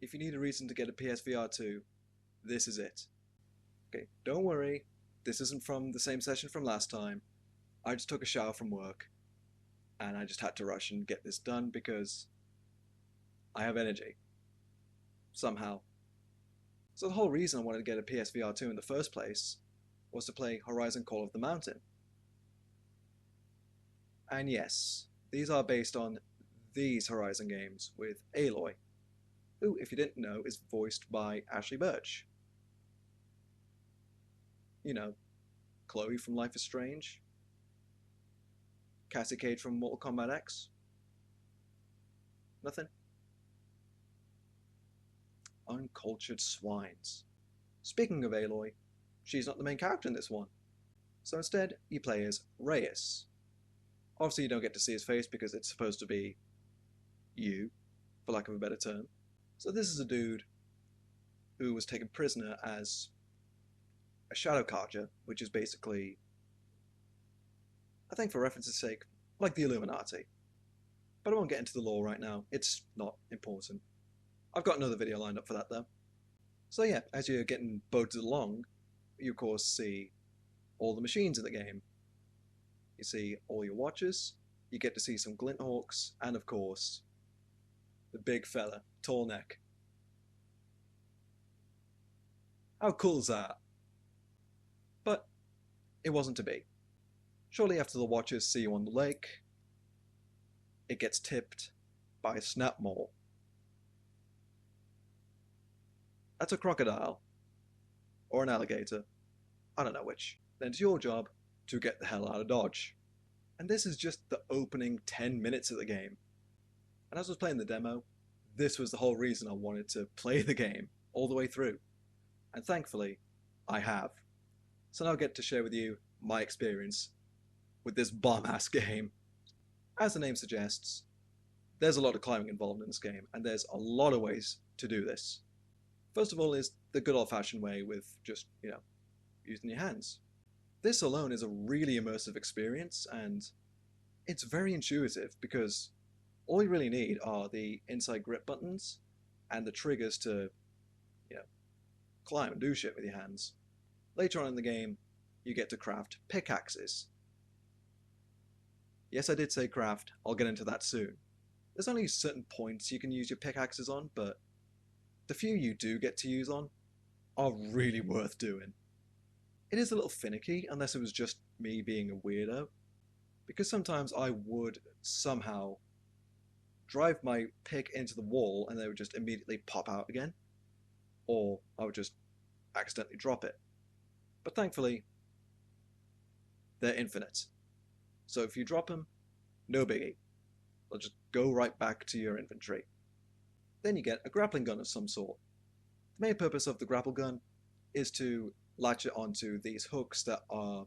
if you need a reason to get a PSVR 2, this is it. Okay, don't worry, this isn't from the same session from last time. I just took a shower from work, and I just had to rush and get this done because I have energy. Somehow. So the whole reason I wanted to get a PSVR 2 in the first place was to play Horizon Call of the Mountain. And yes, these are based on these Horizon games with Aloy, who, if you didn't know, is voiced by Ashley Birch. You know, Chloe from Life is Strange, Cassie Cage from Mortal Kombat X. Nothing? Uncultured swines. Speaking of Aloy, she's not the main character in this one. So instead, you play as Reyes. Obviously you don't get to see his face because it's supposed to be you, for lack of a better term. So this is a dude who was taken prisoner as a shadow carja, which is basically, I think for reference's sake, like the Illuminati. But I won't get into the lore right now, it's not important. I've got another video lined up for that though. So yeah, as you're getting boated along, you of course see all the machines in the game. You see all your watches, you get to see some glint hawks, and of course, the big fella, tall neck. How cool is that? But it wasn't to be. Shortly after the watchers see you on the lake, it gets tipped by a snap maul. That's a crocodile. Or an alligator. I don't know which. Then it's your job to get the hell out of Dodge. And this is just the opening 10 minutes of the game. And as I was playing the demo, this was the whole reason I wanted to play the game all the way through. And thankfully, I have. So now I get to share with you my experience with this bomb-ass game. As the name suggests, there's a lot of climbing involved in this game, and there's a lot of ways to do this. First of all is the good old-fashioned way with just, using your hands. This alone is a really immersive experience, and it's very intuitive because all you really need are the inside grip buttons and the triggers to, climb and do shit with your hands. Later on in the game, you get to craft pickaxes. Yes, I did say craft, I'll get into that soon. There's only certain points you can use your pickaxes on, but the few you do get to use on are really worth doing. It is a little finicky, unless it was just me being a weirdo, because sometimes I would somehow drive my pick into the wall and they would just immediately pop out again, or I would just accidentally drop it. But thankfully, they're infinite. So if you drop them, no biggie. They'll just go right back to your inventory. Then you get a grappling gun of some sort. The main purpose of the grapple gun is to latch it onto these hooks that are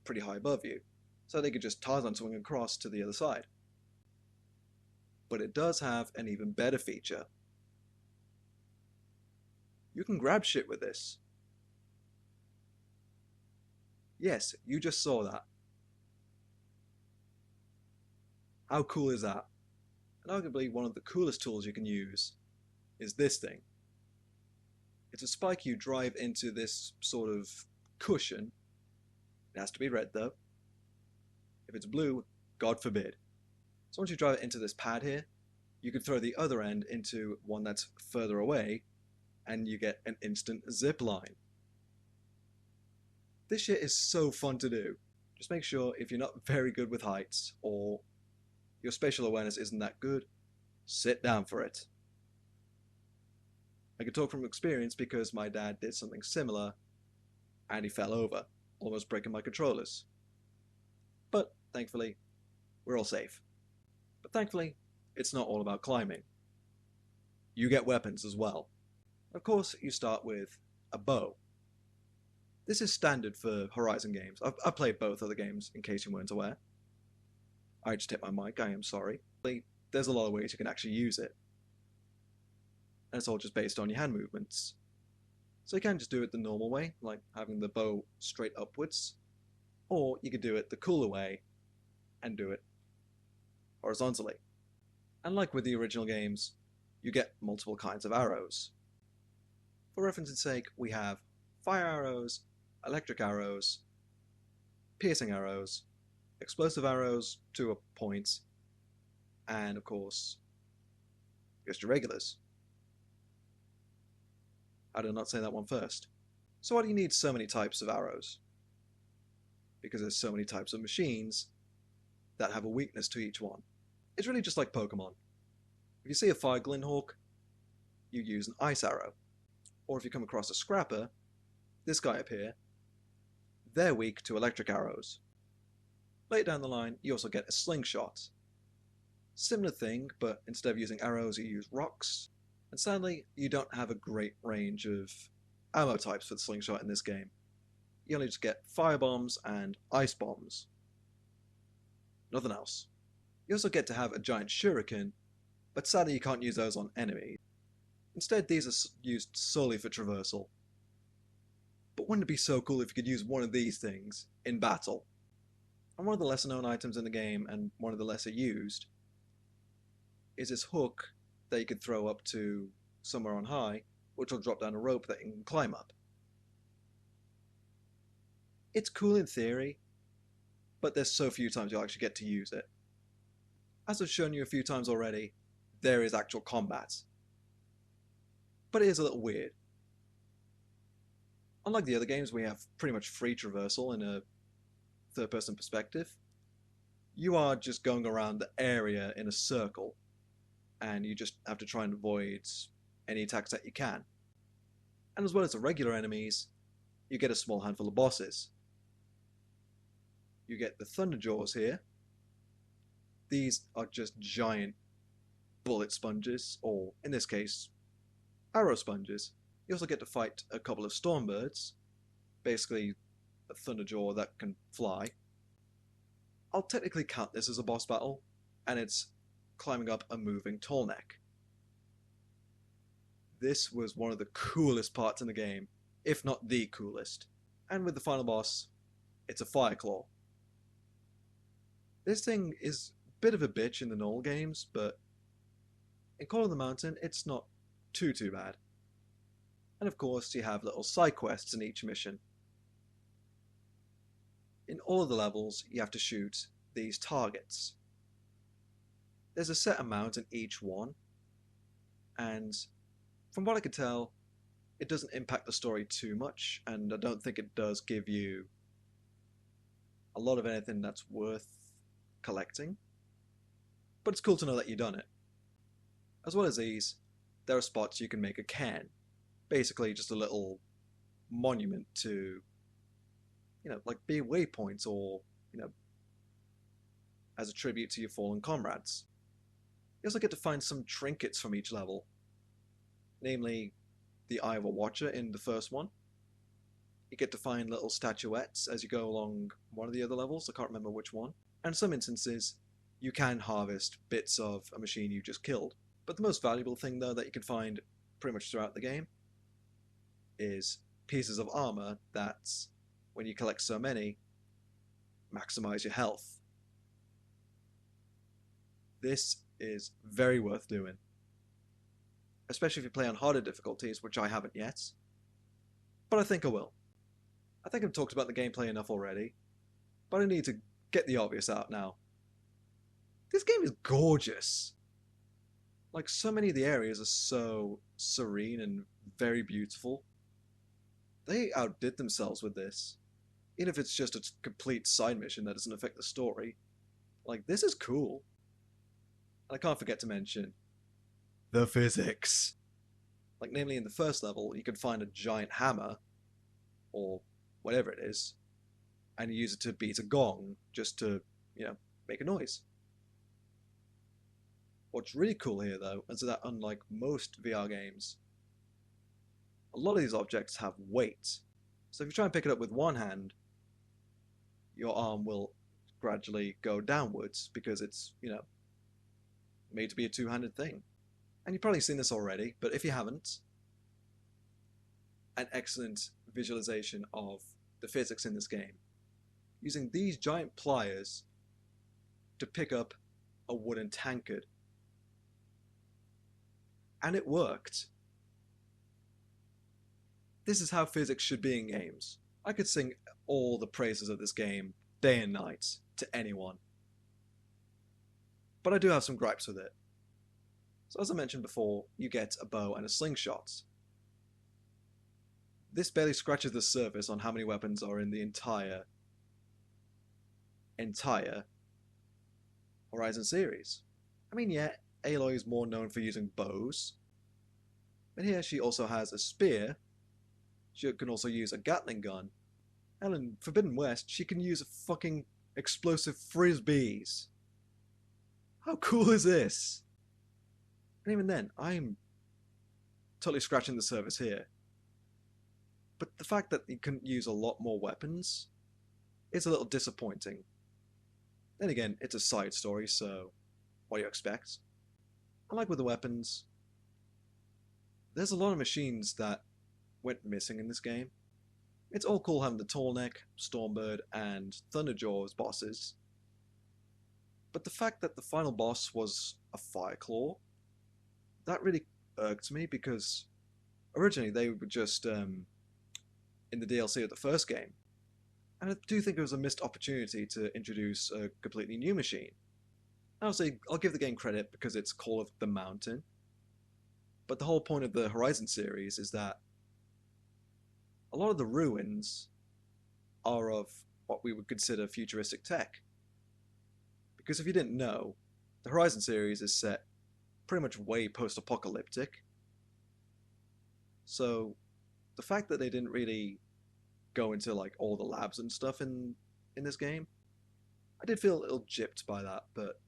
pretty high above you, so they could just Tarzan swing across to the other side. But it does have an even better feature. You can grab shit with this. Yes, you just saw that. How cool is that? And arguably one of the coolest tools you can use is this thing. It's a spike you drive into this sort of cushion. It has to be red though. If it's blue, God forbid. So once you drive it into this pad here, you can throw the other end into one that's further away, and you get an instant zip line. This shit is so fun to do. Just make sure if you're not very good with heights, or your spatial awareness isn't that good, sit down for it. I can talk from experience because my dad did something similar and he fell over, almost breaking my controllers. But thankfully, we're all safe. But thankfully, it's not all about climbing. You get weapons as well. Of course, you start with a bow. This is standard for Horizon games. I've played both other games, in case you weren't aware. I just hit my mic, I am sorry. There's a lot of ways you can actually use it. And it's all just based on your hand movements. So you can just do it the normal way, like having the bow straight upwards. Or you could do it the cooler way and do it horizontally. And like with the original games, you get multiple kinds of arrows. For reference's sake, we have fire arrows, electric arrows, piercing arrows, explosive arrows to a point, and of course, just your regulars. How did I not say that one first? So why do you need so many types of arrows? Because there's so many types of machines that have a weakness to each one. It's really just like Pokemon. If you see a fire Glinhawk, you use an ice arrow. Or if you come across a Scrapper, this guy up here, they're weak to electric arrows. Later down the line, you also get a slingshot. Similar thing, but instead of using arrows, you use rocks. And sadly, you don't have a great range of ammo types for the slingshot in this game. You only just get fire bombs and ice bombs. Nothing else. You also get to have a giant shuriken, but sadly you can't use those on enemies. Instead, these are used solely for traversal. But wouldn't it be so cool if you could use one of these things in battle? And one of the lesser known items in the game, and one of the lesser used, is this hook that you could throw up to somewhere on high, which will drop down a rope that you can climb up. It's cool in theory, but there's so few times you'll actually get to use it. As I've shown you a few times already, there is actual combat. But it is a little weird. Unlike the other games, we have pretty much free traversal in a third-person perspective. You are just going around the area in a circle, and you just have to try and avoid any attacks that you can. And as well as the regular enemies, you get a small handful of bosses. You get the Thunderjaws here. These are just giant bullet sponges, or in this case, arrow sponges. You also get to fight a couple of Stormbirds, basically a Thunderjaw that can fly. I'll technically count this as a boss battle, and it's climbing up a moving tall neck. This was one of the coolest parts in the game, if not the coolest. And with the final boss, it's a Fireclaw. This thing is a bit of a bitch in the normal games, but in Call of the Mountain, it's not too bad. And of course, you have little side quests in each mission. In all of the levels, you have to shoot these targets. There's a set amount in each one, and from what I could tell, it doesn't impact the story too much, and I don't think it does give you a lot of anything that's worth collecting. But it's cool to know that you've done it. As well as these, there are spots you can make a cairn. Basically just a little monument to, like be waypoints or, as a tribute to your fallen comrades. You also get to find some trinkets from each level. Namely, the Eye of a Watcher in the first one. You get to find little statuettes as you go along one of the other levels, I can't remember which one. And in some instances, you can harvest bits of a machine you just killed. But the most valuable thing, though, that you can find pretty much throughout the game is pieces of armor that, when you collect so many, maximize your health. This is very worth doing. Especially if you play on harder difficulties, which I haven't yet. But I think I will. I think I've talked about the gameplay enough already, but I need to get the obvious out now. This game is gorgeous. Like, so many of the areas are so serene and very beautiful. They outdid themselves with this. Even if it's just a complete side mission that doesn't affect the story. Like, this is cool. And I can't forget to mention the physics. Like, namely in the first level, you can find a giant hammer, or whatever it is, and you use it to beat a gong, just to, make a noise. What's really cool here, though, is that unlike most VR games, a lot of these objects have weight. So if you try and pick it up with one hand, your arm will gradually go downwards, because it's, made to be a two-handed thing. And you've probably seen this already, but if you haven't, an excellent visualization of the physics in this game, using these giant pliers to pick up a wooden tankard. And it worked. This is how physics should be in games. I could sing all the praises of this game, day and night, to anyone. But I do have some gripes with it. So as I mentioned before, you get a bow and a slingshot. This barely scratches the surface on how many weapons are in the entire Horizon series. I mean, yeah, Aloy is more known for using bows, but here she also has a spear. She can also use a Gatling gun. And in Forbidden West, she can use fucking explosive frisbees. How cool is this? And even then, I'm totally scratching the surface here. But the fact that you couldn't use a lot more weapons is a little disappointing. Then again, it's a side story, so what do you expect? Unlike with the weapons, there's a lot of machines that went missing in this game. It's all cool having the Tallneck, Stormbird, and Thunderjaw as bosses, but the fact that the final boss was a Fireclaw, that really irked me, because originally they were just in the DLC of the first game, and I do think it was a missed opportunity to introduce a completely new machine. Honestly, I'll give the game credit because it's Call of the Mountain, but the whole point of the Horizon series is that a lot of the ruins are of what we would consider futuristic tech. Because if you didn't know, the Horizon series is set pretty much way post-apocalyptic. So the fact that they didn't really go into like all the labs and stuff in this game, I did feel a little gypped by that, but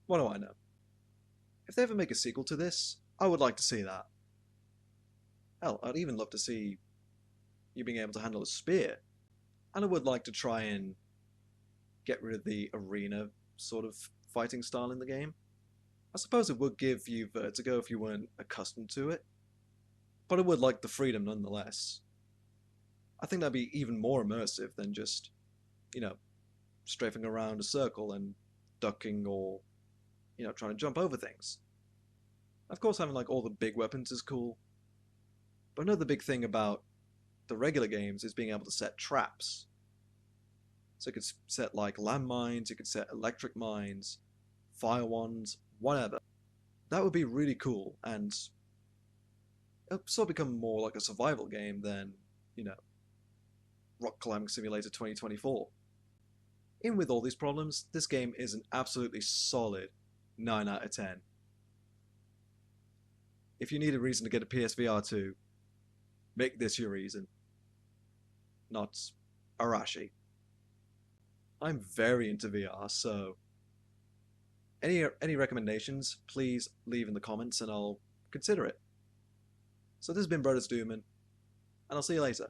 what do I know? If they ever make a sequel to this, I would like to see that. Hell, I'd even love to see you being able to handle a spear. And I would like to try and get rid of the arena sort of fighting style in the game. I suppose it would give you vertigo if you weren't accustomed to it, but I would like the freedom nonetheless. I think that'd be even more immersive than just, strafing around a circle and ducking or, trying to jump over things. Of course, having like all the big weapons is cool, but another big thing about the regular games is being able to set traps. So you could set like landmines, you could set electric mines, fire ones, whatever. That would be really cool, and it'll sort of become more like a survival game than, Rock Climbing Simulator 2024. Even with all these problems, this game is an absolutely solid 9 out of 10. If you need a reason to get a PSVR 2, make this your reason. Not Arashi. I'm very into VR, so any recommendations, please leave in the comments and I'll consider it. So this has been Brothers Dooman, and I'll see you later.